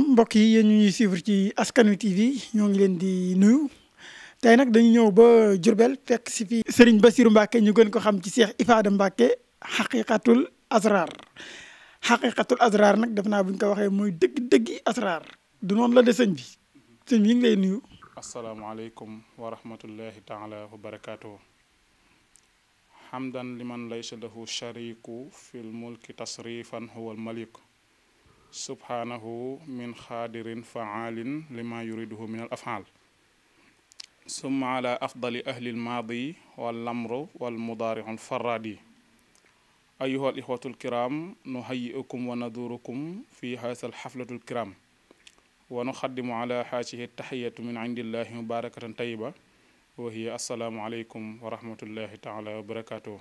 mbokk yi yéen ñu ñuy suivre ci Askan Wi TV ñoo ngi leen di nuyu tey nag dañu ñëw ba Diourbel fekk si fi Serigne Bassirou Mbacké ñu gën ko xam ci Cheikh Ifada Mbacké xaqiqatul asrar nag def naa bu ñu ko waxee mooy dëgg-dëggi asrar du noonu la de sëñ bi ñu ngi lay nuyu. asalaamaaleykum wa rahmatullahi taala wa barakaatuhu hamdan liman laysa lahu shariku fil mulki tasrifan huwa al malik subhanahu min xaadirin faalin lima yuriduhu min al afal summa ala afdali ahli al maadi wal amru wal mudaariu al faradi ayuha al ixwatu al kiram nuhayiukum wa nadurukum fi haasa al xaflatu al kiram wa nuxaddimu ala haasihi taxiyatu min indillahi mubarakatan tayiba wa hiya assalaamu aleykum wa rahmatullahi taala wa barakatuh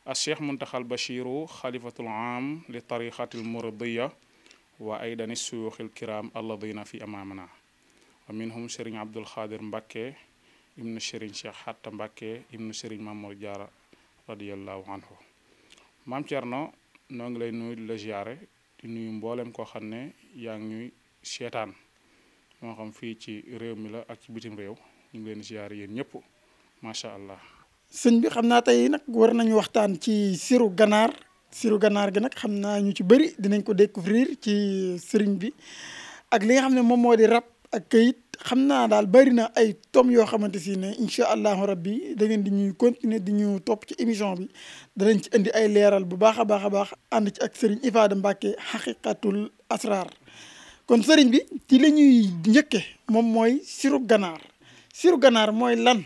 alcheikh muntaxal bachiru xalifatul am li tariqati al muridiya wa aydani suyuuxil kiram alladina fi amamana wa minhum sëriñ abdul xaadir mbàkke ibnu sëriñ cheikh xatta mbàkke ibnu sëriñ mamour jaara radiallahu anhu maam Cerno noo ngi lay nuyu di la ziyaare di nuyu mboolem koo xam ne yaa ngi ñuy seetaan moo xam fii ci réew mi la ak ci bitim réew ñu ngi leen ziyaare yéen ñëpp macha allah. sëñ bi xam naa tey nag war nañu waxtaan ci siru ganaar gi nag xam naa ñu ci bëri dinañ ko découvrir ci sëriñ bi ak li nga xam ne moom moo di rab ak kayit xam naa daal bëri na ay tom yoo xamante si ne incha allahu rabbi da ngeen di ñuy continuer di ñu topp ci émission bi danañ ci indi ay leeral bu baax a baax ànd ci ak sëriñ Ifada Mbacké xaqiqatul asrar kon sëriñ bi ci la ñuy njëkke moom mooy siru ganaar mooy lan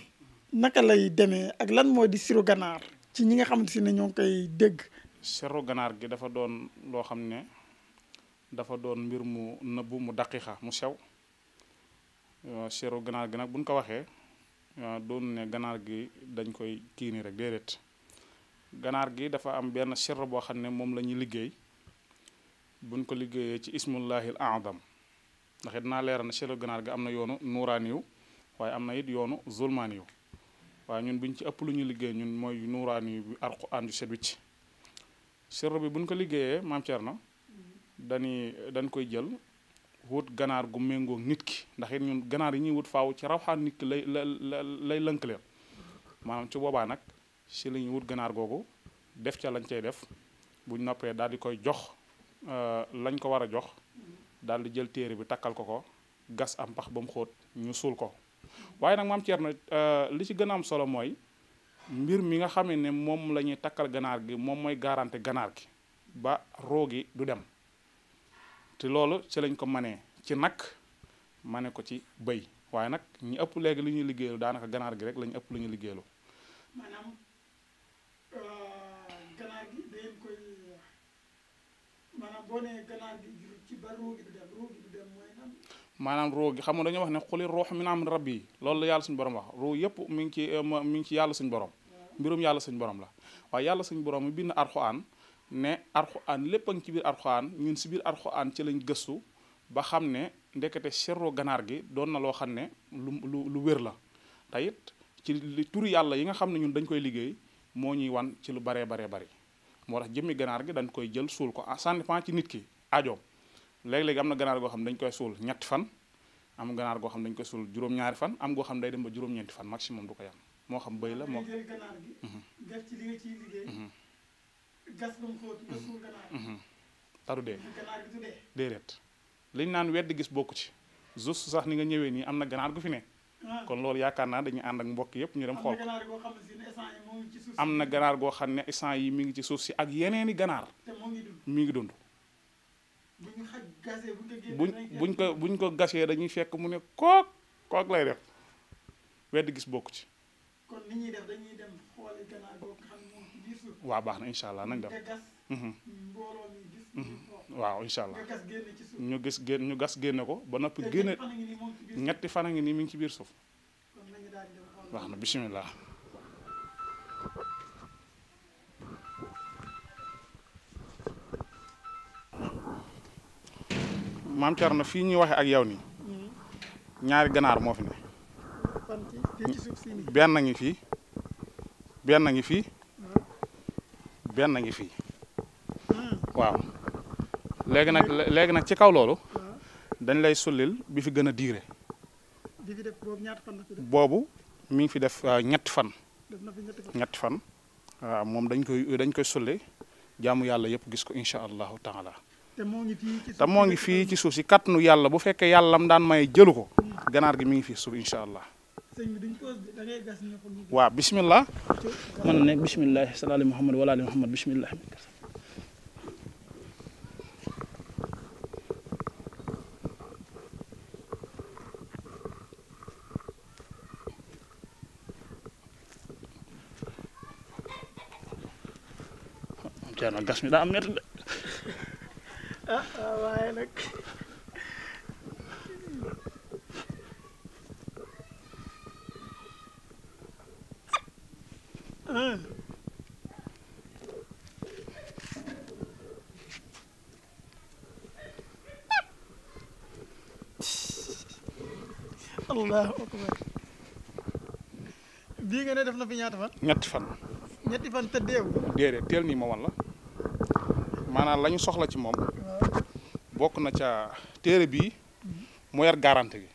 naka lay demee ak lan moo di siru ganaar ci ñi nga xamante si ne ñoo ngi koy dégg. siru ganaar gi dafa doon loo xam ne dafa doon mbir mu nëbbu mu daqiqa mu sew siru ganaar gi nag buñ ko waxee doon ne ganaar gi dañ koy kii nii rek déedéet ganaar gi dafa am benn sirr boo xam ne moom la ñuy liggéey buñ ko liggéeyee ci ismullahil adam ndax it dinaa leeral na siru ganaar gi am na yoonu nuuraaniyu waaye am na it yoonu zulmaaniyu waaye ñun buñ ci ëpp lu ñu liggéey ñun mooy nuuraaniyu bi alquran ju set wicc sirr bi buñ ko liggéeyee maam Cerno dañ koy jël wut ganaar gu méngoog nit ki ndax it ñun ganaar yi ñuy wut faaw ci rawxaan nit ki lay lënkaleen maanaam ci boobaa nag si la ñuy wut ganaar googu def ca lañ cay def buñ noppee daal di koy jox lañ ko war a jox daal di jël téere bi takkal ko gas am pax ba mu xóot ñu suul ko waaye nag maam Cerno li ci gën a am solo mooy mbir mi nga xam ne moom la ñuy takkal ganaar gi moom mooy garanti ganaar gi ba roogi du dem te loolu ci lañ ko manee ci nag mane ko ci bëy waaye nag ñi ëpp léegi li ñuy liggéeylu daanaka ganaar gi rek lañu ëpp lu ñuy liggéeylu. maanaam ganaar gi dañ koy maanaam boo nee ganaar gi ci ba roogi du dem mooy nan. maanaam roo gi xam nga dañoo wax ne xuli ruux min amri rabbi loolu la yàlla suñu borom wax roo yëpp mi ngi ci yàlla suñu borom mbirum yàlla suñu borom la waaye yàlla suñu borom mi bind Alxuraan ne Alxuraan lépp a ngi ci biir Alxuraan ñun si biir Alxuraan ci lañ gëstu ba xam ne ndekete sirru ganaar gi doon na loo xam ne lu wér la te it ci li turi yàlla yi nga xam ne ñun dañ koy liggéey moo ñuy wan ci lu baree bari moo tax jëmmi ganaar gi dañ koy jël suul ko ça dépend ci nit ki ajoom léeg-léegi am na ganaar goo xam ne dañ koy suul ñetti fan am ganaar goo xam ne dañ koy suul juróom-ñaari fan am goo xam ne day dem ba juróom-ñeenti fan maximum du ko yam moo xam bëy la moo jël ganaar gi def ci li nga ciy liggéey gas ba mu xóot nga suul ganaar taru dee ganaar gi du dee déedéet liñ naan weddi gis bokku ci juste sax ni nga ñëwee nii am na ganaar gu fi ne kon loolu yaakaar naa dañuy ànd ak mbokk yëpp ñu dem xool am na ganaar goo xam ne instant yi mi ngi ci suuf si ak yeneeni ganaar mi ngi dund buñ ko gasee dañuy fekk mu ne kook lay def weddi gis bokku ci kon ni ñuy def dañuy dem xooli ganaar goo xam ne moom ci biir suuf waaw baax na incha allah nañ dem mbooloo mi gis waaw incha allah ñu gas génne ko ba noppi te génne ñetti fan a ngi nii mi ngi ci biir suuf wax na bismillah maam Cerno fii ñuy waxe ak yow nii ñaari ganaar moo fi ne benn ngi fii benn ngi fii benn ngi fii waaw léegi nag ci kaw loolu dañ lay sullil bi fi gën a diire. di fi def boobu ñaata fan la fi def. boobu mi ngi fi def ñetti fan. def na fi ñetti fan waaw moom dañ koy sulli jaamu yàlla yëpp gis ko incha allahu taala. te moo ngi fii ci suuf si kàttanu yàlla bu fekkee yàlla mu daan may jëlu ko. ganaar gi mi ngi fii suuf incha allah. sëñ bi duñ ko da ngay gas ñu ko. waaw bismillah. mën na nekk bismillah salaali muhammad wala ali muhammad bismillah. Ceerno gas mi daa am métti de. waaye nag. allahu akbar. bii nga ne def na fi ñaata fan. ñetti fan. ñetti fan te deew. déedéet teel nii ma wan la maanaam la ñu soxla ci moom. bokk na ca téere bii moo yor garanti gi.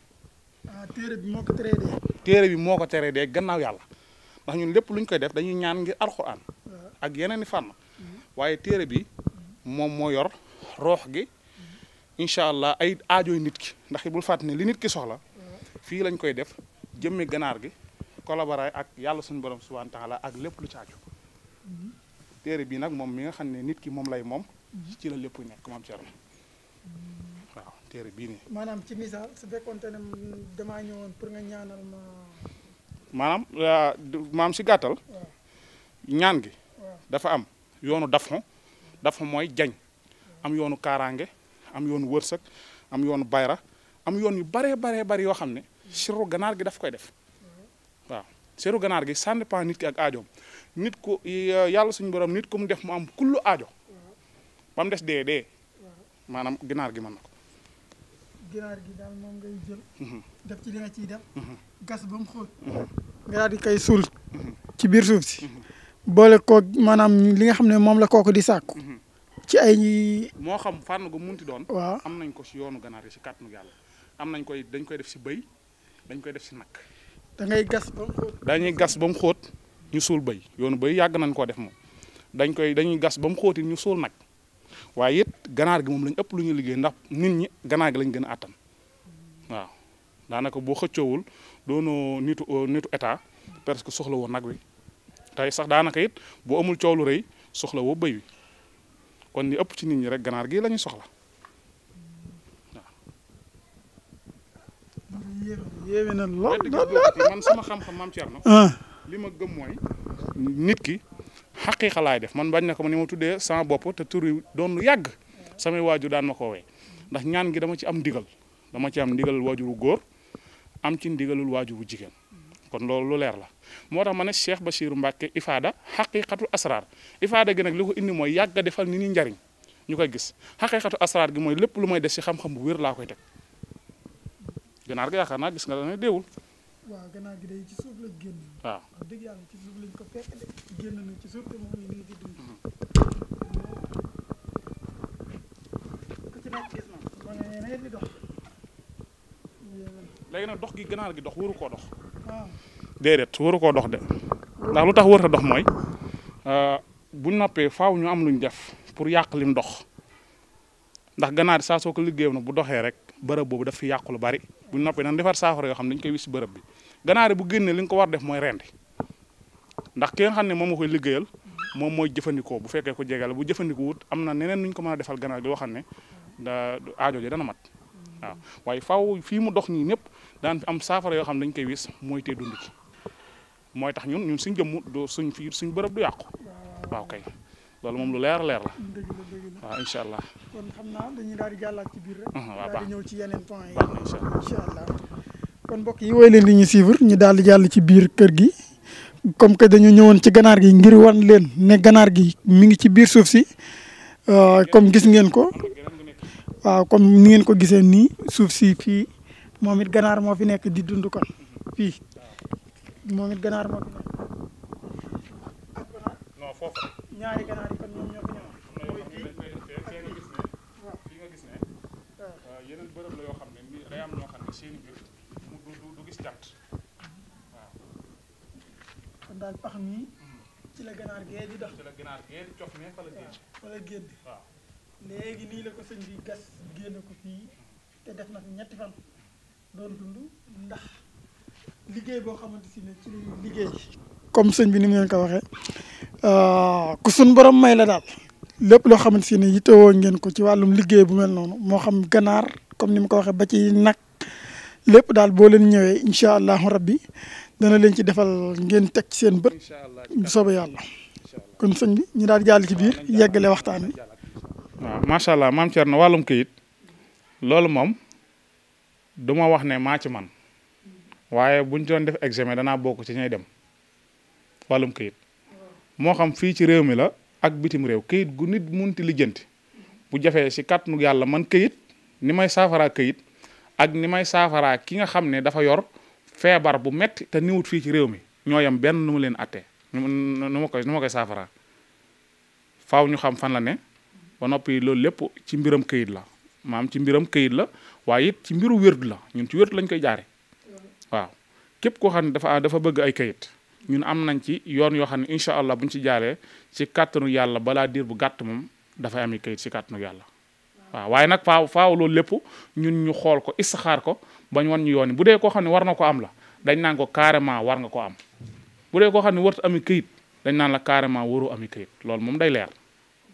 téere bi moo ko teree dee. téere bi moo ko teree dee gannaaw yàlla ndax ñun lépp lu ñu koy def dañuy ñaan ngir alxuraan ak yeneen i fànn waaye téere bi moom moo yor roox gi incha allah ay aajooy nit ki ndax bul fàtte ne li nit ki soxla fii lañ koy def jëmmi ganaar gi collaborer ak yàlla suñu borom subhanahu wa taala ak lépp lu ci aju téere bi nag moom mi nga xam ne nit ki moom lay moom ci la lépp nekk moom Thierno waaw téere bii nii. maanaam ci misaal su fekkoonte ne damaa ñëwoon pour nga ñaanal ma. maanaam maam si gàttal. ñaan gi. dafa am yoonu dafa mooy jañ. am yoonu kaaraange am yoonu wërsëg am yoonu bayra am yoon yu baree bari yoo xam ne siru ganaar gi daf koy def waaw siru ganaar gi ça dépend nit ki ak aajoom nit ku yàlla suñu borom nit ku mu def mu am kullu aajo ba mu des dee maanaam ginaar gi mën na ko. ginaar gi daal moom ngay jël. def ci li nga ciy def. gas ba mu xóot. nga daal di koy suul. ci biir suuf si. boole koog maanaam li nga xam ne moom la kooku di sàkku. ci ay. moo xam fànn gu munti doon. waaw am nañ ko si yoonu ganaar yi si kàttanu yàlla am nañ dañ koy def si bëy dañ koy def si nag. da ngay gas ba mu xóot. dañuy gas ba mu xóot ñu suul bëy yoonu bëy yàgg nañ koo def moom dañuy gas ba mu xóot ñu suul nag. waaye it ganaar gi moom lañ ëpp lu ñuy liggéey ndax nit ñi ganaar gi lañ gën a àttan waaw daanaka boo xëccoowul doonoo nitu état parce que soxla woo nag wi tey sax daanaka it boo amul coow lu rëy soxla woo bëy wi kon ni ëpp ci nit ñi rek ganaar gi la ñuy soxla waaw. yéeme na lool man sama xam-xam maam Thierno. li ma gëm mooy nit ki. xaqiiqa laay def man bañ na ko ni ma tuddee sama bopp te tur yi doon lu yàgg samay waajur daan ma ko wee ndax ñaan gi dama ci am ndigal waajuru góor am ci ndigalul waajuru jigéen kon loolu lu leer la moo tax ma ne Cheikh Bachirou Mbacke ifaada xaqiiqatul asraar ifaada gi nag li ko indi mooy yàgg a defal ni ni njariñ ñu koy gis xaqiiqatu asraar gi mooy lépp lu may des ci xam-xam bu wér laa koy teg ganaar gi yaakaar naa gis nga dana déewul. waaw ganaar gi day ci suuf la génn. waaw wax dëgg yàlla ci suuf lañ ko fekk de génn na ci suuf te moom ngi nii di dund. ku ci nekk gis na ma ne di dox. léegi nag dox gi ganaar gi dox waru koo dox. waaw déedéet waru koo dox de ndax lu tax warut a dox mooy bu noppee faaw ñu am luñ def pour yàq lim dox ndax ganaar saa soo ko liggéeyam na bu doxee rek bërëb boobu daf fi yàqu lu bari. bu ñu noppee nag defar saafara yoo xam ne dañu koy wis si bërëb bi ganaar bu génnee li nga ko war def mooy rendi ndax ki nga xam ne moom moo koy liggéeyal moom mooy jëfandikoo bu fekkee ko jege la bu jëfandikoo wut am na neneen nu ñu ko mën a defal ganaar gi loo xam ne da aajo ji dana mat waaw waaye faaw fii mu dox nii ñëpp daan fi am saafara yoo xam ne dañu koy wis mooy tee dund ki mooy tax ñun suñ jëmm du suñ fii suñ bërëb du yàqu waaw kay loolu moom lu leer la dëgg la waaw incha allah. kon xam naa dañuy daal di jàllaat ci biir rek. waaw daal di ñëw ci yeneen point yi. baax na incha allah kon mbokk yi woy leen di ñu suivre ñu daal di jàll ci biir kër gi comme que dañu ñëwoon ci ganaar gi ngir wan leen ne ganaar gi mi ngi ci biir suuf si comme gis ngeen ko waaw comme ni ngeen ko gisee nii suuf si fii moom it ganaar moo fi nekk di dund kon fii moom it ganaar moo fi nekk. non foofu ñaari ganaar yi kon ñoom ñoo fi ñëw. yeneen bërëb la yoo yoo xam ne day am ñoo xam ne seeni mbir du gis jant waaw. kon daal pax mi ci la ganaar gee di dox. ci la ganaar gee di cof ne fa la génn. fa la génn waaw. léegi nii la ko sëñ bi gas génn ko fii te def na fi ñetti fan doon dund ndax liggéey boo xamante si ne ci la liggéey. comme sëñ bi ni mu leen ko waxee ku suñ borom may la daal lépp loo xamante si ne yittewoo ngeen ko ci wàllum liggéey bu mel noonu moo xam ganaar comme ni mu ko waxee ba ci nag lépp daal boo leen ñëwee incha allahu rabbi dana leen ci defal ngeen teg ci seen bët bu soobee yàlla kon sëñ bi ñu daal jàll ci biir yeggale waxtaan wi. waaw macha allah maam Thierno wàllum këyit loolu moom du ma wax ne maa ci man waaye buñ doon def examen danaa bokk ci ñay dem wàllum këyit moo xam fii ci réew mi la ak bitim réew këyit gu nit munti lijjanti bu jafee si kàttanu yàlla man këyit ni may saafaraa këyit ak ni may saafaraa ki nga xam ne dafa yor feebar bu metti te niwut fii ci réew mi ñoo yam benn nu mu leen attee nu ma koy saafaraa faaw ñu xam fan la ne ba noppi loolu lépp ci mbiram këyit la maam ci mbiram këyit la waaye it ci mbiru wérdu la ñun ci wérdu lañ koy jaare waaw képp koo xam ne dafa bëgg ay këyit ñun am nañ ci yoon yoo xam ne incha allah buñ ci jaaree ci kàttanu yàlla balaa diir bu gàtt moom dafay ami këyit ci kàttanu yàlla waaw waaye nag faaw loolu lépp ñun ñu xool ko istixaar ko bañ wan ñu yoon yi bu dee koo xam ne war na ko am la dañ naan ko carrément war nga ko am bu dee koo xam ne warut ami këyit dañ naan la carrément waru ami këyit loolu moom day leer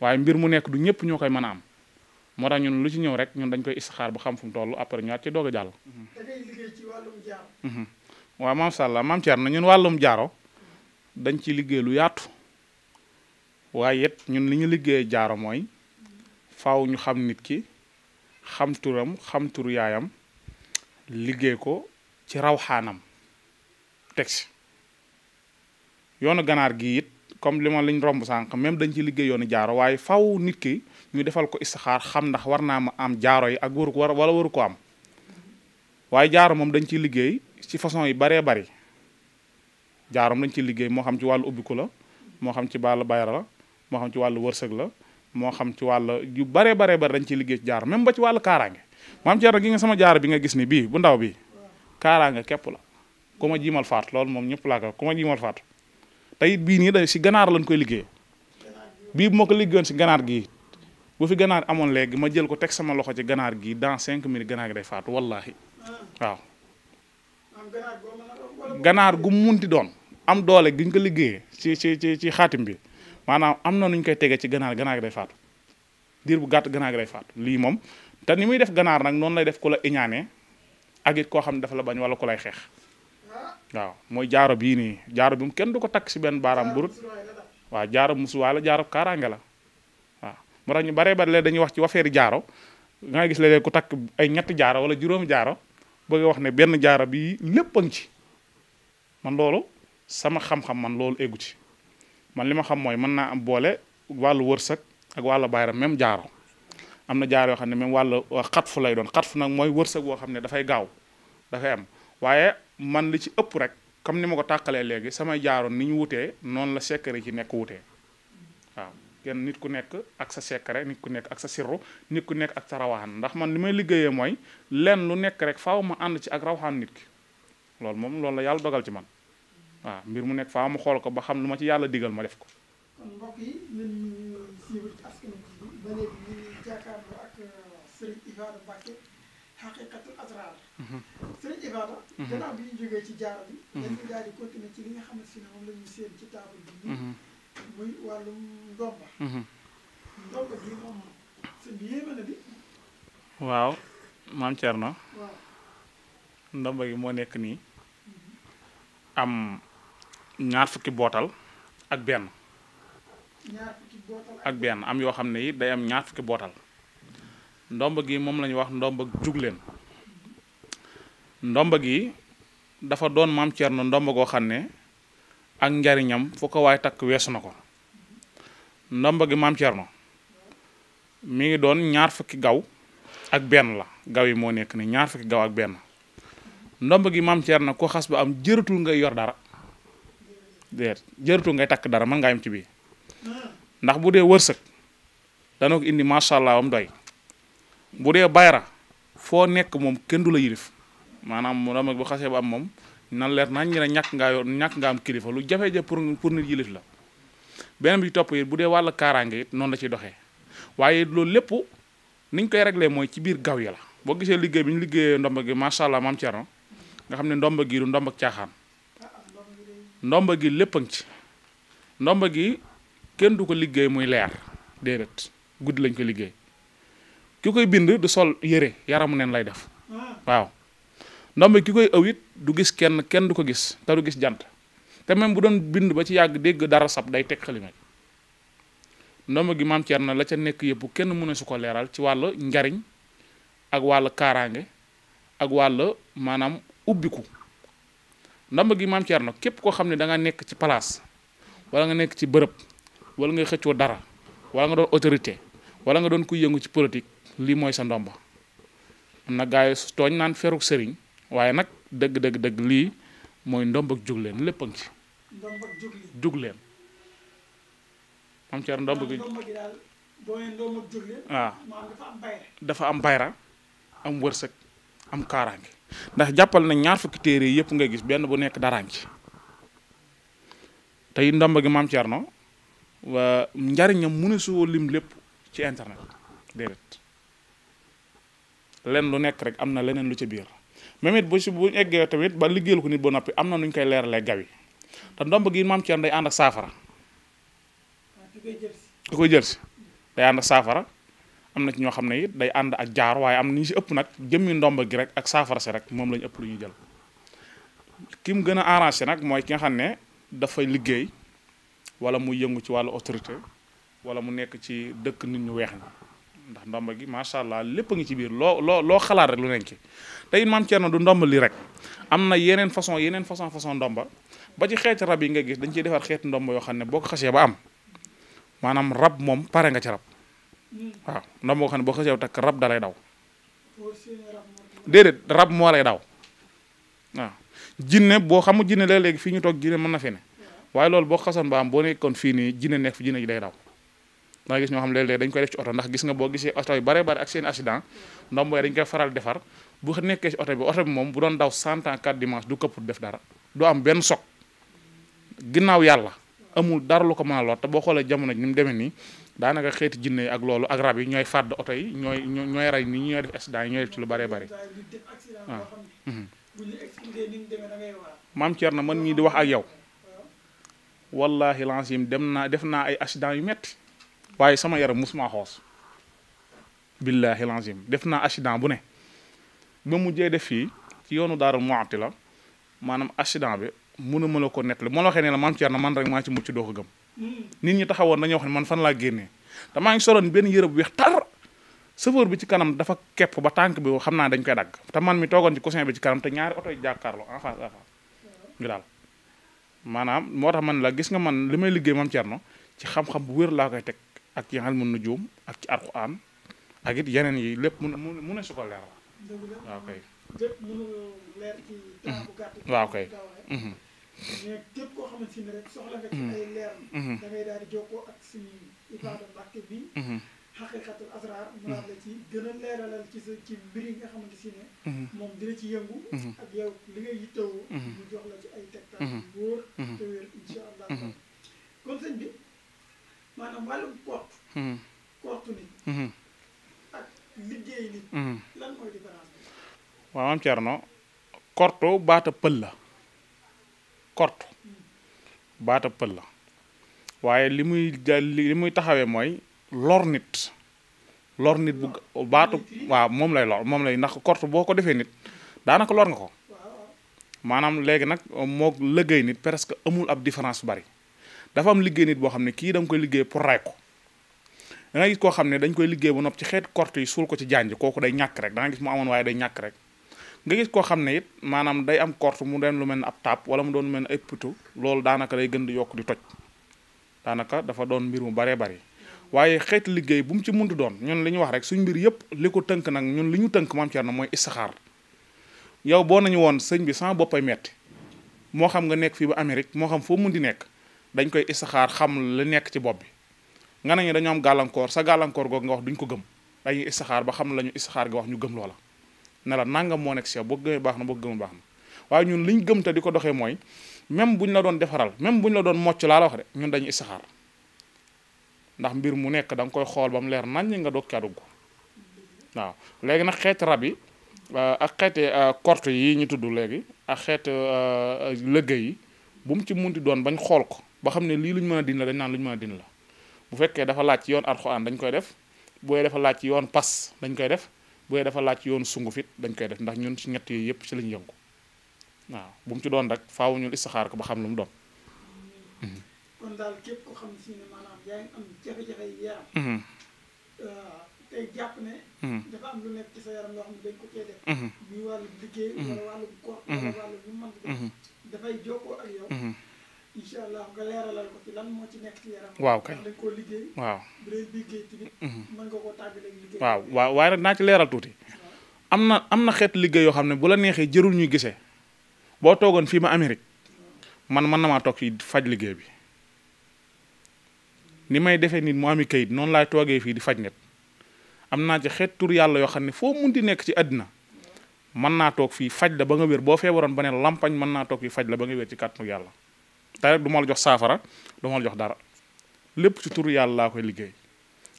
waaye mbir mu nekk du ñëpp ñoo koy mën a am moo tax ñun lu ci ñëw rek ñun dañ koy istixaar ba xam fu mu toll après ñaar ci doog a jàll. da ngay liggéey ci wàllum jaaro. waaw macha allah maam Thierno ñun wàllum jaaro dañ ci liggéey lu yaatu waaye it ñun li ñu liggéeyee jaaro mooy faaw ñu xam nit ki xam turam xam turu yaayam liggéey ko ci rawxaanam teg si yoonu ganaar gi it comme li ma liñ romb sànq même dañ ci liggéey yoonu jaaro waaye faw nit ki ñu defal ko istixaar xam ndax war naa ma am jaaro yi ak wala waru ko am waaye jaaro moom dañ ciy liggéey ci façon yi baree bari jaaroom dañ ciy liggéey moo xam ci wàllu ubbiku la moo xam ci wàllu bayra la moo xam ci wàllu wërsëg la moo xam ci wàllu yu baree bari dañ ciy liggéey ci jaaro même ba ci wàllu kaaraange maam Thierno gi nga sama jaaro bi nga gis ni bii bu ndaw bi kaaraange képp la ku ma jiimal faatu loolu moom ñëpp laa ko ku ma jiimal faatu tey bii nii da si ganaar lañ koy liggéey bii bu ma ko liggéeyoon si ganaar gii bu fi ganaar amoon léegi ma jël ko teg sama loxo ci ganaar gii dans 5 minutes ganaar gi day faatu wallahi waaw ganaar gu munti doon am doole gi ñu ko liggéeyee ci xaatim bi maanaam am na nuñ koy tege ci ganaar gi day faatu diir bu gàtt ganaar gi day faatu lii moom te ni muy def ganaar nag noonu lay def ku la iñaanee ak it koo xam ne dafa la bañ wala ku lay xeex waaw mooy jaaro bii nii jaaro bi mu kenn du ko takk si benn baaraam burut waaw jaaro musuwaay la jaaro kaaraange la waaw moo tax ñu baree bari léegi dañuy wax ci wafeeri jaaro nga gis léeg-léeg ku takk ay ñetti jaaro wala juróomi jaaro bëgg wax ne benn jaaro bi lépp a ngi ci man loolu sama xam-xam man loolu eggu ci man li ma xam mooy mën naa am boole wàllu wërsëg ak wàllu bayram même jaaro am na jaaro yoo xam ne même wàllu xatfu lay doon xatfu nag mooy wërsëg boo xam ne dafay gaaw dafay am waaye man li ci ëpp rek comme ni ma ko tàkkalee léegi samay jaaro ni ñu wutee noonu la secret ci nekk wutee waaw kenn nit ku nekk ak sa secret nit ku nekk ak sa sirru nit ku nekk ak sa rawaan ndax man li may liggéeyee mooy lenn lu nekk rek faaw ma ànd ci ak rawaan nit ki loolu moom loolu la yàlla dogal ci man waaw mbir mu nekk faaw ma xool ko ba xam lu ma ci yàlla digal ma def ko. kon mbokk yi ñun ñu suivre ci Askan Wi ba léegi ñu ngi jàkkaarloo ak Serigne Ibada Mbacke Haqiqatul Asrar. Serigne Ibada. gannaaw bi ñu jógee ci jaaro bi. dañuy daal di continuer ci li nga xamante ne moom la ñuy séen ci table bi. muy wàllum ndomba. ndomba gi moom sëñ bi yéeme na di. waaw maam Thierno. waaw ndomba gi moo nekk nii am ñaar fukki bootal ak benn. ñaar fukki bootal ak benn am yoo xam ne it day am ñaar fukki bootal ndomba gi moom la ñuy wax ndomba jugleen ndomba gi dafa doon maam Thierno ndomba goo xam ne ak njariñam fu ko waay takk weesu na ko ndomba gi maam Thierno mi ngi doon ñaar fukki gaw ak benn la gaw yi moo nekk ni ñaar fukki gaw ak benn ndomba gi maam Thierno ko xas ba am jëratul ngay yor dara déet jëratul ngay takk dara mën ngaa yem ci bii ndax bu dee wërsëg dana ko indi macha allah am doy bu dee bayra foo nekk moom kenn du la yilif maanaam ndomba bu xasee ba am moom nan leer nañ ñu ne ñàkk nga am kilifa lu jafe-jafe pour nit yilif la. beneen bi ci topp it bu dee wàll kaaraange it noonu la ciy doxee waaye loolu lépp niñ koy réglé mooy ci biir gaw yi la boo gisee liggéey bi ñu liggéeyee ndomba gi macha allah maam Thierno nga xam ne ndomba gi du ndomba caaxaan ndomba gi lépp a ngi ci ndomba gi kenn du ko liggéey muy leer déedéet guddi lañ ko liggéey ki koy bind du sol yére yaramu neen lay def waaw ndomba ki koy ëw it du gis kenn du ko gis te du gis jant te même bu doon bind ba ci yàgg dégg dara sab day teg xalima ndomba gi maam Thierno la ca nekk yëpp kenn mënu su ko leeral ci wàll njariñ ak wàll kaaraange ak wàll maanaam ubbiku ndomba gi maam Thierno képp koo xam ne da nga nekk ci place wala nga nekk ci bërëb wala nga xëccoo dara wala nga doon autorité wala nga doon kuy yëngu ci politique lii mooy sa ndomba am na gaa yi tooñ naan feruk sëriñ waaye nag dëgg lii mooy ndomb ak jug leen lépp a ngi ci jug leen maam Thierno ndomb gi waaw dafa am bayra am wërsëg am kaaraange ndax jàppal na ñaar fukki téere yi yëpp nga gis benn bu nekk daraan ci tey ndomb gi maam Thierno njariñam mu ne soo lim lépp ci internet déedéet len lu nekk rek am na leneen lu ca biir même it bu eggee tamit ba liggéeyal ko nit ba noppi am na nuñ koy leeralee gawi te ndomb gi maam Thierno day ànd ak saafara ki koy jël si day ànd ak saafara am na ci ñoo xam ne it day ànd ak jaar waaye am na ñu si ëpp nag jëmmi ndomb gi rek ak saafara si rek moom lañu ëpp lu ñuy jël ki mu gën a arrangé nag mooy ki nga xam ne dafay liggéey wala mu yëngu ci wàllu autorité wala mu nekk ci dëkk nit ñu weex ñi ndax ndomba gi macha allah lépp a ngi ci biir loo xalaat rek lu nekk ci te it maam Thierno du ndomba li rek am na yeneen façon ndomba ba ci xeeti rab yi nga gis dañ ciy defar xeeti ndomba yoo xam ne boo ko xasee ba am maanaam rab moom pare nga ci rab waaw ndomba yoo xam ne boo xasee ba takk rab da lay daw déedéet rab moo lay daw waaw jinne boo xamu jinne léeg-léegi fii ñu toog jinne mën na fi ne waaye loolu boo xasoon ba am boo nekkoon fii nii jinne nekk fi jinne ji day daw da gis ñoo xam léeg-léeg dañ koy def ci oto ndax gis nga boo gisee oto yu bare ak seen accident ndombo yi dañ koy faral defar bu nekkee ci oto bi moom bu doon daw 100 ans 4 dimanche du këpp def dara du am benn soog ginnaaw yàlla amul dara lu ko mën a lor te boo xoolee jamono ji ni mu demee nii daanaka xeeti jinne yi ak loolu ak rab yi ñooy fàdd oto yi ñooy rey nit ñi ñooy def accident yi ñooy def ci lu bare waaw maam Thierno man mii di wax ak yow wallahi lancim def naa ay accident yu metti waaye sama yaram musuma xoos billahi lancim def naa accident bu ne ba mujjee def fii ci yoonu Daaru Muxti la maanaam accident bi mënuma la ko nettali moo la waxee ne la maam Thierno man rek maa ci mucc doo ko gëm nit ñi taxawoon dañoo wax ne man fan laa génnee te maa ngi soloon benn yëre bu weex tar chauffeur bi ci kanam dafa kepp ba tànk bi xam naa dañ koy dagg te man mi toogoon ci coussin bi ci kanam te ñaari oto yi jàkkaarloo en face à face ngi daal maanaam moo tax man la gis nga man li may liggéey maam Thierno ci xam-xam bu wér laa koy teg ak ci xel mën na juum ak ci Alxuraan ak it yeneen yi lépp mun a su ko leer waaw kay waaw kay mais képp koo xamante ni rek soxla nga ci ay leer da ngay daal di jokkoo ak suñu Ibaadu Mbàkke bi xaqiqatul asrar mu la ci gën a leeralal ci sa ci mbir yi nga xamante si ne moom dina ci yëngu ak yow li ngay yittewoo mu jox la ci ay tegtal yu wóor te wér insha allah kon sëñ bi maanaam wàllum kortu nit ak liggéey nit lan mooy différence bi waaw maam Thierno kortu baata pël la kortu baata pël la waaye li muy taxawee mooy lor nit bu baatu waaw moom lay lor moom lay ndax kortu boo ko defee nit daanaka lor nga ko maanaam léegi nag moo liggéey nit presque amul ab différence bu bari dafa am liggéey nit boo xam ne kii da nga koy liggéey pour ray ko da nga gis koo xam ne dañ koy liggéey ba noppi ci xeeti kortu yi suul ko ci janj kooku day ñàkk rek da nga gis mu amoon waaye day ñàkk rek nga gis koo xam ne it maanaam day am korte mu doon lu mel ne ab taab wala mu doon lu mel ne ay putu loolu daanaka day gën di yokk di toj daanaka dafa doon mbir mu baree bari waaye xeeti liggéey bu mu ci muntu doon ñun li ñu wax rek suñ mbir yëpp li ko tënk nag ñun li ñu tënk maam Thierno mooy istixaar yow boo nañu woon sëñ bi sama boppay metti moo xam nga nekk fii ba Amérique moo xam foo mun di nekk dañ koy istixaar xam li nekk ci bopp bi nga nañu dañoo am gàllankoor sa gàllankoor googu nga wax duñ ko gëm dañuy istixaar ba xam la ñu istixaar gi wax ñu gëm loola ne la nangam moo nekk si yow boo gëmee baax na boo gëmee baax na waaye ñun liñ gëm te di ko doxee mooy même buñ la doon defaral même buñ la doon mocc laa la wax de ñun dañuy istixaar ndax mbir mu nekk da nga koy xool ba mu leer naññ nga doog caa dugg waaw léegi nag xeeti rab yi ak xeeti korte yi ñu tudd léegi ak xeeti liggéey yi bu mu ci munti doon bañ xool ko ba xam ne lii luñ mën a din la dañ naan luñ mën a din la bu fekkee dafa laaj ci yoon alxuraan dañ koy def bu dee dafa laaj ci yoon pas dañ koy def bu dee dafa laaj ci yoon sunguf it dañ koy def ndax ñun ci ñett yooyu yëpp ci lañ yëngu waaw bu mu ci doon rek faaw ñu istixaar ko ba xam lu mu doon. kon daal képp ko xam si ne maanaam yaa ngi am jafe-jafe yi yaram. tey jàpp ne. dafa am lu nekk ci sa yaram loo xam ne dañ ko cee def. muy wàllu liggéey. wala wàllu koor. wala wàllu lu mu mën di def. dafay jokkoo ak yow. incha allah nga leeralal ko ci lan moo ci nekk ci yaram. waaw kay dañ koo liggéey. waaw bu dee liggéey tamit. mën nga koo tàggalee liggéey. waaw waaye nag naa ci leeral tuuti. am na xeet liggéey yoo xam ne bu la neexee jërul ñuy gisee boo toogoon fii ma Amérique man mën na maa toog fii faj liggéey bi ni may defee nit mu ami kayit noonu laay toogee fii di faj nit am naa ci xeet tur yàlla yoo xam ne foo munti nekk ci àddina mën naa toog fii faj la ba nga wér boo feebaroon ba ne lampañ mën naa toog fii faj la ba nga wér ci kàttanu yàlla te rek du ma la jox saafara du ma la jox dara lépp ci tur yàlla laa koy liggéey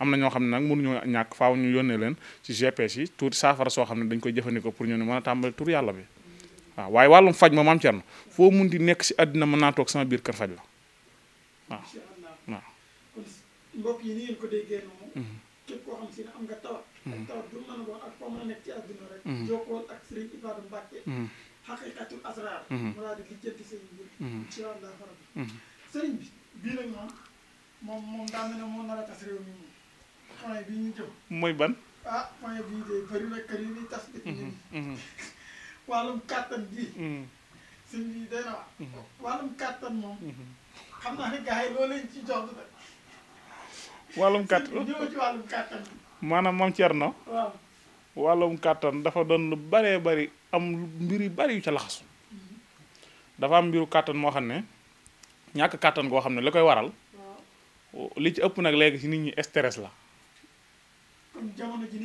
am na ñoo xam ne nag mënuñoo ñàkk faaw ñu yónnee leen ci GPS yi tuuti saafara soo xam ne dañ koy jëfandikoo pour ñu ne mën a tàmbali tur yàlla bi waaw waaye wàllum faj ma maam Thierno foo munti nekk si àddina mën naa toog sama biir kër faj la waaw waaw. kon mbokk yi ni ngeen ko déggee noonu. képp koo xam si ne am nga tawat. ak tawat du mën a doon ak foo mën a nekk ci àddina rek. jokkool ak Serigne Ibadou Mbacke. xaqiqatul asrar. mu daal di lijjanti seen mbir. incha allah rabbi. Serigne bi bii nag moom daa mel ne moo nar a tas réew mi moom. point bii ñu jëm. mooy ban. point bii de bëri na kër yi ñuy tas dëkk yi. wàllum kàttan gi. sëñ bi day na wax. wàllum kàttan moom. xam naa ne gars yi loolu lañ ci jox de. wàllum kàttan ñëw ci wàllum kàttan bi. maanaam maam Thierno. waaw. wàllum kàttan dafa doon lu baree bari am mbir yu bari yu ca laxasu dafa am mbiru kàttan moo xam ne ñàkk kàttan goo xam ne li koy waral li ci ëpp nag léegi ci nit ñi stress la. comme jamono ji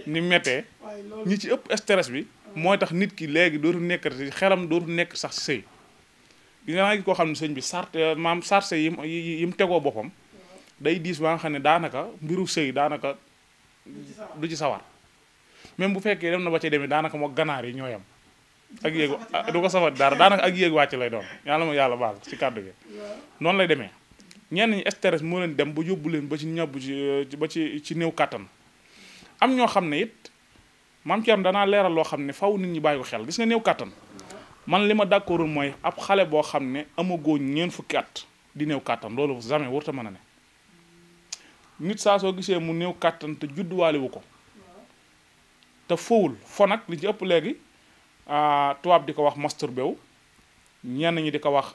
ni méttee ñi ci ëpp stress bi mooy tax nit ki léegi dootu nekk xelam dootu nekk sax ci sëy gi nga naa gis koo xam ne sëñ bi sarse yi mu tegoo boppam day diis ba nga xam ne daanaka mbiru sëy daanaka du ci sawar même bu fekkee dem na ba ci demee daanaka moo ganaar yi ñoo yam ak yéeg du ko safat dara daanaka ak yéeg wàcc lay doon yàlla ma yàlla baal ci kàddu gi noonu lay demee ñenn ñi stress moo leen dem ba yóbbu leen ba ci ñàbb ci néew kàttan am ñoo xam ne it maam Thierno danaa leeral loo xam ne faw nit ñi bàyyi ko xel gis nga néew kàttan man li ma d'accordul mooy ab xale boo xam ne amagoo ñeent fukki at di néew kàttan loolu jamais warut a mën a ne nit saa soo gisee mu néew kàttan te judduwaale wu ko te fowul fo nag li ci ëpp léegi tubaab di ko wax masturbé wu ñenn ñi di ko wax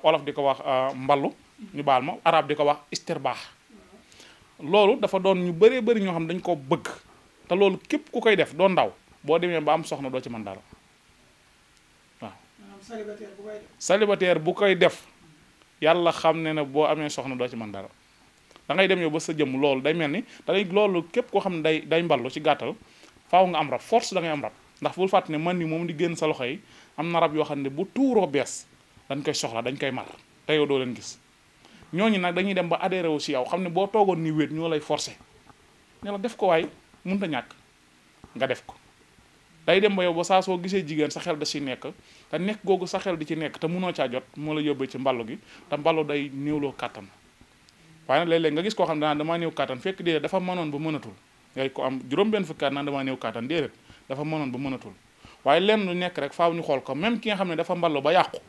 olof di ko wax mballu ñu baal ma arab di ko wax istirbaax loolu dafa doon ñu bëree bëri ñoo xam dañ ko bëgg te loolu képp ku koy def doo ndaw boo demee ba am soxna doo ci mën dara waaw. célibataire bu koy def yàlla xam ne boo amee soxna doo ci mën dara da ngay dem yow ba sa jëmm loolu day mel ni da ngay loolu képp koo xam ne day mballu ci gàttal faaw nga am rab force da ngay am rab ndax bul fàtte ne man ni moom di génn sa loxo yi am na rab yoo xam ne bu tuuroo bees dañ koy soxla dañ koy mar te yow doo leen gis ñooñu nag dañuy dem ba adhéré wu si yow xam ne boo toogoon ni wéet ñoo lay forcé ne la def ko waay mënut a ñàkk nga def ko day dem ba yow ba saa soo gisee jigéen sa xel da si nekk te nekk googu sa xel di ci nekk te mënoo caa jot moo la yóbbee ci mballu gi te mballu day néewloo kàttan waaye nag léeg-léeg nga gis koo xam ne damaa néew kàttan fekk déedéet dafa mënoon ba mënatul ngay ko am juróom-benn fukki at naan damaa néew kàttan déedéet dafa mënoon ba mënatul waaye lenn lu nekk rek faaw ñu xool ko même ki nga xam ne dafa mballu ba yàqu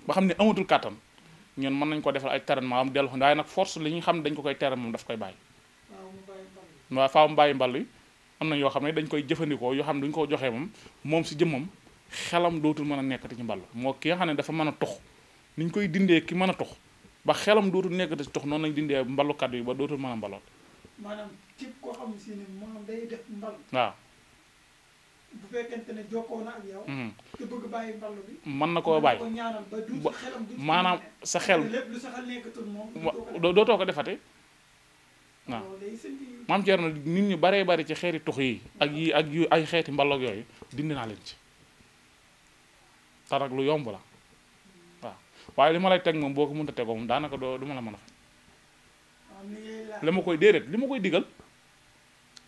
ba xam ne amatul kàttan ñun mën nañ ko defal ay traitement am dellu waaye nag force li ñu xam ne dañ ko koy tere moom daf koy bàyyi waaw faaw mu bàyyi mballu yi am na yoo xam ne dañ koy jëfandikoo yoo xam ne duñ ko joxee moom si jëmmam xelam dootul mën a nekkati ci mballu moo ki nga xam ne dafa mën a tux ni ñu koy dindee ki mën a tux ba xelam dootul nekkati ci tux noonu lañ dindee mballukat yi ba dootul mën a mbaloot maanaam képp koo xam si ne moom day def mbal waaw bu fekkente ne jokkoo na ak yow te bëgg bàyyi mballu bi mën na koo bàyyi maanaam sa xel lépp lu sa xel nekkatul moom dootoo ko defate waaw maam Thierno nit ñu baree bari ci xeeti tux yi ak yu ay xeeti mballoog yooyu dindi naa leen ci tarak lu yomb la waaw waaye li ma lay teg moom boo ko mënta tegoo moom daanaka du ma la mën a faj li ma koy déedéet li ma koy digal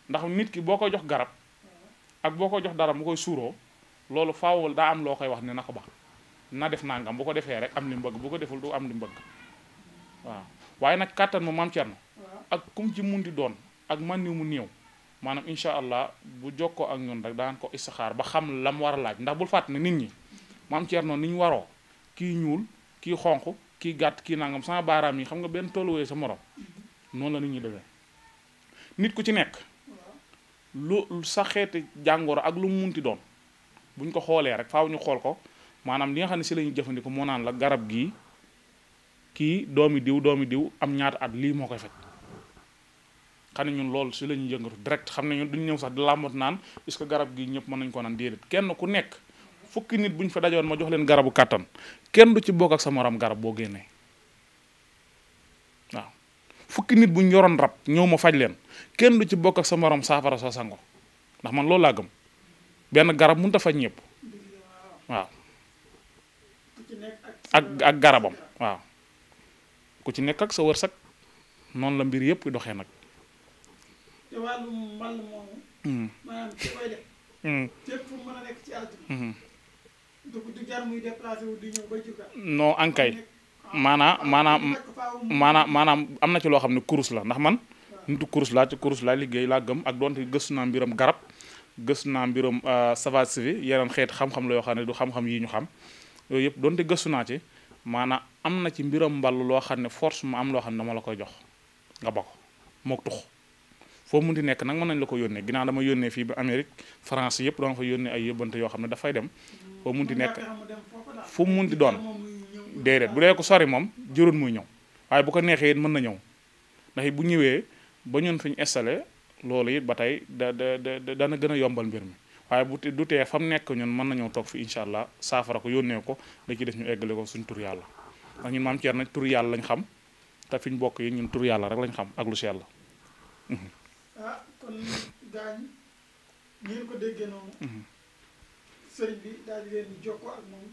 ndax nit ki boo koy jox garab ak boo koy jox dara mu koy suuroo loolu faawul daa am loo koy wax ne na ko ba na def nangam bu ko defee rek am li mu bëgg bu ko deful du am li mu bëgg waaw waaye nag kàttan moom maam Thierno ak kum ci munti doon ak man ni mu néew maanaam incha allah bu jokkoo ak ñun rek daan ko istixaar ba xam la mu war a laaj ndax bul fàtt ne nit ñi maam Thierno ni ñu waroo kii ñuul kii xonq kii gàtt kii nangam sama baaraam yi xam nga benn tolluwee sa morom noonu la nit ñi demee nit ku ci nekk lu sa xeeti jàngoro ak lu mu munti doon buñ ko xoolee rek faaw ñu xool ko maanaam li nga xam ne si la ñuy jëfandikoo moo naan la garab gii kii doomi diw am ñaata at lii moo koy faj xam ne ñun loolu si la ñuy yëngatu direct xam ne ñun duñ ñëw sax di làmbot naan est-ce que garab gii ñëpp mën nañu ko naan déedéet kenn ku nekk fukki nit buñ fa dajoon ma jox leen garabu kàttan kenn du ci bokk ak sa morom garab boo génnee waaw fukki nit buñ yoroon rab ñëw ma faj leen kenn du ci bokk ak sa morom saafara soo sango ndax man loolu laa gëm benn garab mënut a faj ñëpp waaw ak garabam waaw ku ci nekk ak sa wërsëg noonu la mbir yëpp doxee nag. te wàllum mbàll moomu. maanaam ki koy def. fépp fu mu mën a nekk ci àdduna. du jar muy déplacé wu di ñëw ba Diourbel. non ankay maanaam am na ci loo xam ne kurus la ndax man. nitu kurus laa ci kurus laa liggéey laa gëm ak doonte gëstu naa mbiram garab gëstu naa mbiram savate civi yeneen xeet xam-xam la yoo xam ne du xam-xam yi ñu xam yooyu yëpp doonte gëstu naa ci maanaam am na ci mbiram mballu loo xam ne force mu am loo xam ne dama la koy jox nga ba ko mook tux foo munti nekk nag mën nañ la ko yónnee ginnaaw dama yónnee fii ba Amérique France yëpp dama fa yónnee ay yóbbante yoo xam ne dafay dem foo munti nekk fu mu munti doon déedéet bu dee ko sori moom jërul muy ñëw waaye bu ko neexee it mën na ñëw ndax bu ñëwee ba ñun fi ñu installé loolu it ba tey dana gën a yombal mbir mi waaye bu du tee fa mu nekk ñun mën nañoo toog fi incha allah saafara ko yónnee ko da ci des ñu eggale ko suñ tur yàlla ndax ñun maam Thierno nag tur yàlla lañ xam te fi ñu bokk yi ñun tur yàlla rek lañ xam ak lu si yàlla. ah kon gaañ ngeen ko déggee noonu. sëriñ bi daal di leen jokkoo ak moom.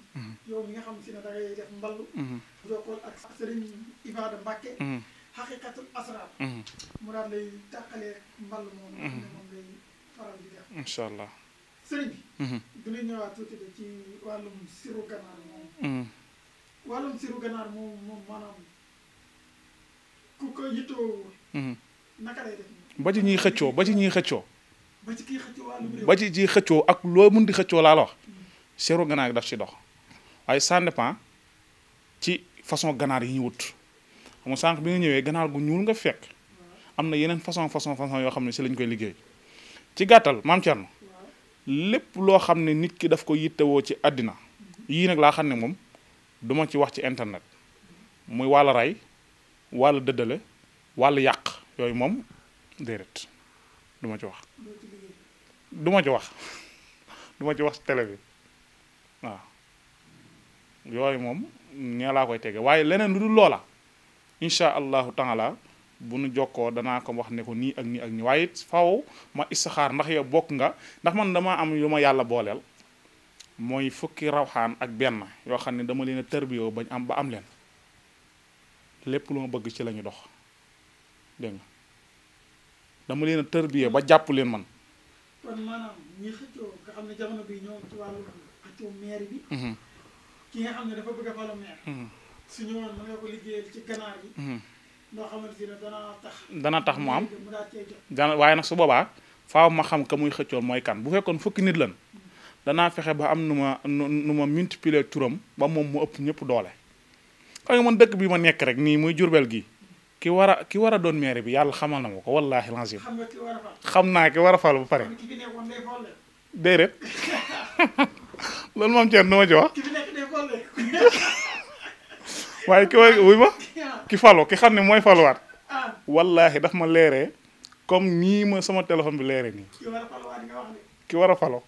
yow mi nga xam si ne da ngay def mballu. jokkoo ak sëriñ Ibada Mbacke. xaqiqatul asrar. mu daal lay tàqalee mball moom. nga xam ne moom lay faral di def. incha allah. sëriñ bi. dinañ ñëwaat tuuti de ci wàllum siru ganaar moom. wàllum siru ganaar moom maanaam ku ko yittoo. naka lay def. ba ci ñiy xëccoo ba ci ñiy xëccoo. ba ci kii xëccoo wàllum réew. ba ci ji xëccoo ak loo mën di xëccoo laa la wax. siru ganaar daf ci dox waaye ça dépend ci façon ganaar yi ñu wut. xam nga sànq bi nga ñëwee ganaar gu ñuul nga fekk am na yeneen façon yoo xam ne si lañ koy liggéey ci gàttal maam Thierno lépp loo xam ne nit ki daf ko yittewoo ci àddina yii nag laa xam ne moom duma ci wax ci internet muy wàll ray wàll dëddale wàll yàq yooyu moom déedéet duma ci wax duma ci wax duma ci wax télé bi waaw yooyu moom ñee laa koy tege waaye leneen lu dul loola incha allahu taala bu nu jokkoo danaa ko wax ne ko nii ak nii ak nii waaye it faw ma istixaar ndax yow bokk nga ndax man dama am yu ma yàlla booleel mooy fukki rawxaan ak benn yoo xam ne dama leen a tërbiyoo bañ am ba am leen lépp lu ma bëgg ci la ñu dox dégg nga dama leen a tërbiyoo ba jàpp leen man. kon maanaam ñi xëccoo nga xam ne jamono bi ñoom ci wàllu xëccoo maire bi. ki nga xam ne dafa bëgg a falu maire. su ñëwoon mën nga ko liggéeyal ci ganaar gi. loo xamante ne dana tax mu am waaye nag su boobaa faaw ma xam ka muy xëccoon mooy kan bu fekkoon fukki nit lan danaa fexe ba am nu ma multiplier turam ba moom mu ëpp ñëpp doole. xam nga man dëkk bi ma nekk rek nii muy Jurbel gi ki war a doon maire bi yàlla xamal na ma ko wallaahi lazim xam naa ki war a fal ba pare. déedéet loolu moom Thierno nu ma ci wax. waaye ki wuy ma ki falo ki xam ne mooy faluwaat wallaahi daf ma leeree comme nii ma sama téléphone bi leeree nii ki war a falo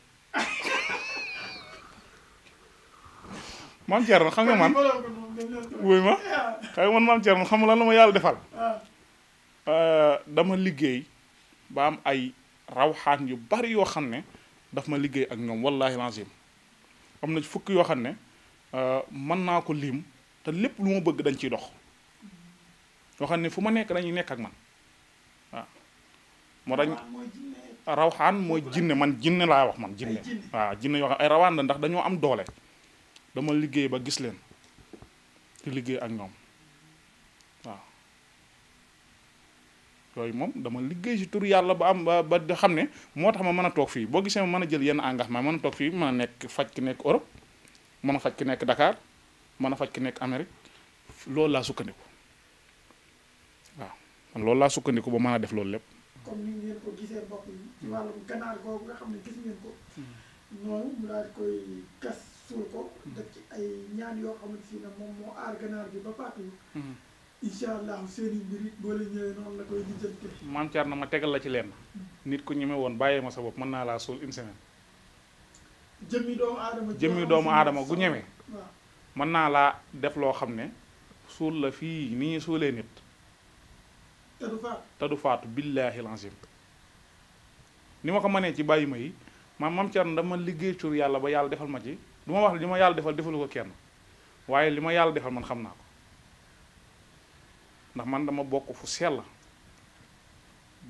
maam Thierno xam nga man wuy ma xam nga man maam Thierno xam nga lan la ma yàlla defal dama liggéey ba am ay rawxaan yu bari yoo xam ne daf ma liggéey ak ñoom wallahi lazim am na fukk yoo xam ne mën naa ko lim te lépp lu ma bëgg dañ ciy dox yoo xam ne fu ma nekk dañuy nekk ak man waaw moo tax rawxaan mooy jinne man jinne laa wax man jinne waaw jinne yoo xam ay rawaan la ndax dañoo am doole dama liggéey ba gis leen di liggéey ak ñoom waaw yooyu moom dama liggéey ci tur yàlla ba am ba di xam ne moo tax ma mën a toog fii boo gisee ma mën a jël yenn engagement mën a toog fii mën a nekk faj ki nekk Europe mën a faj ki nekk Dakar mën a faj ki nekk Amérique loolu laa sukkandiku waaw man loolu laa sukkandiku ba mën a def loolu lépp. comme ni ngeen ko gisee mbokk yi ci wàllum ganaar googu nga xam ne gis ngeen ko noonu mu daal di koy gas suul ko def ci ay ñaan yoo xamante si ne moom moo aar ganaar bi ba paatu incha allah seen i mbir it boo leen ñëwee noonu la koy lijjante. maam Thierno ma tegal la ci lenn nit ku ñeme woon bàyyee ma sa bopp mën naa laa suul une semaine. jëmmi doomu aadama gu ñeme. waaw mën naa laa def loo xam ne suul la fii ni ñuy suulee nit. te du faatu billaahi lazim ni ma ko mënee ci bàyyi ma yi maam Thierno dama liggéey tur yàlla ba yàlla defal ma ci du ma wax li ma yàlla defal defalu ko kenn waaye li ma yàlla defal man xam naa ko ndax man dama bokk fu sell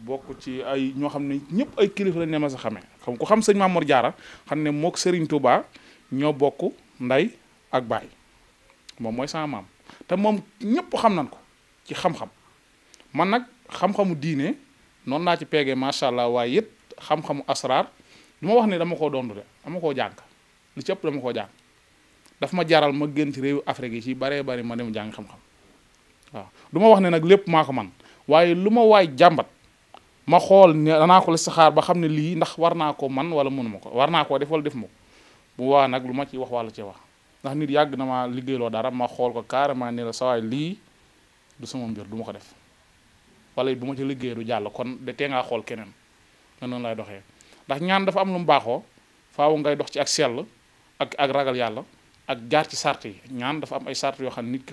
bokk ci ay ñoo xam ne ñëpp ay kilifa lañ ne ma sa xamee xam ku xam sëñ Mamour Diarra xam ne mook Serigne Touba ñoo bokk nday ak baay moom mooy sama maam te moom ñëpp xam nañ ko ci xam-xam man nag xam-xamu diine noonu laa ci peegee macha allah waaye it xam-xamu asraar du ma wax ne dama koo dondu de dama koo jàng li ci ëpp dama koo jàng daf ma jaral ma génn ci réewu Afrique yi ci baree bari ma dem jàng xam-xam waaw du ma wax ne nag lépp maa ko man waaye lu ma waay jàmbat ma xool ne danaa ko listixaar ba xam ne lii ndax war naa ko man wala mënuma ko war naa koo def wala def ma ko bu waa nag lu ma ci wax wala ci wax ndax nit yàgg na ma liggéeyloo dara ma xool ko carrément ne la sawaay lii du sama mbir du ma ko def wala bu ma ci liggéey du jàll kon de tee ngaa xool keneen nga noonu lay doxee ndax ñaan dafa am lu mu baaxoo faaw ngay dox ci ak sell ak ragal yàlla ak jaar ci sart yi ñaan dafa am ay sart yoo xam ne nit ki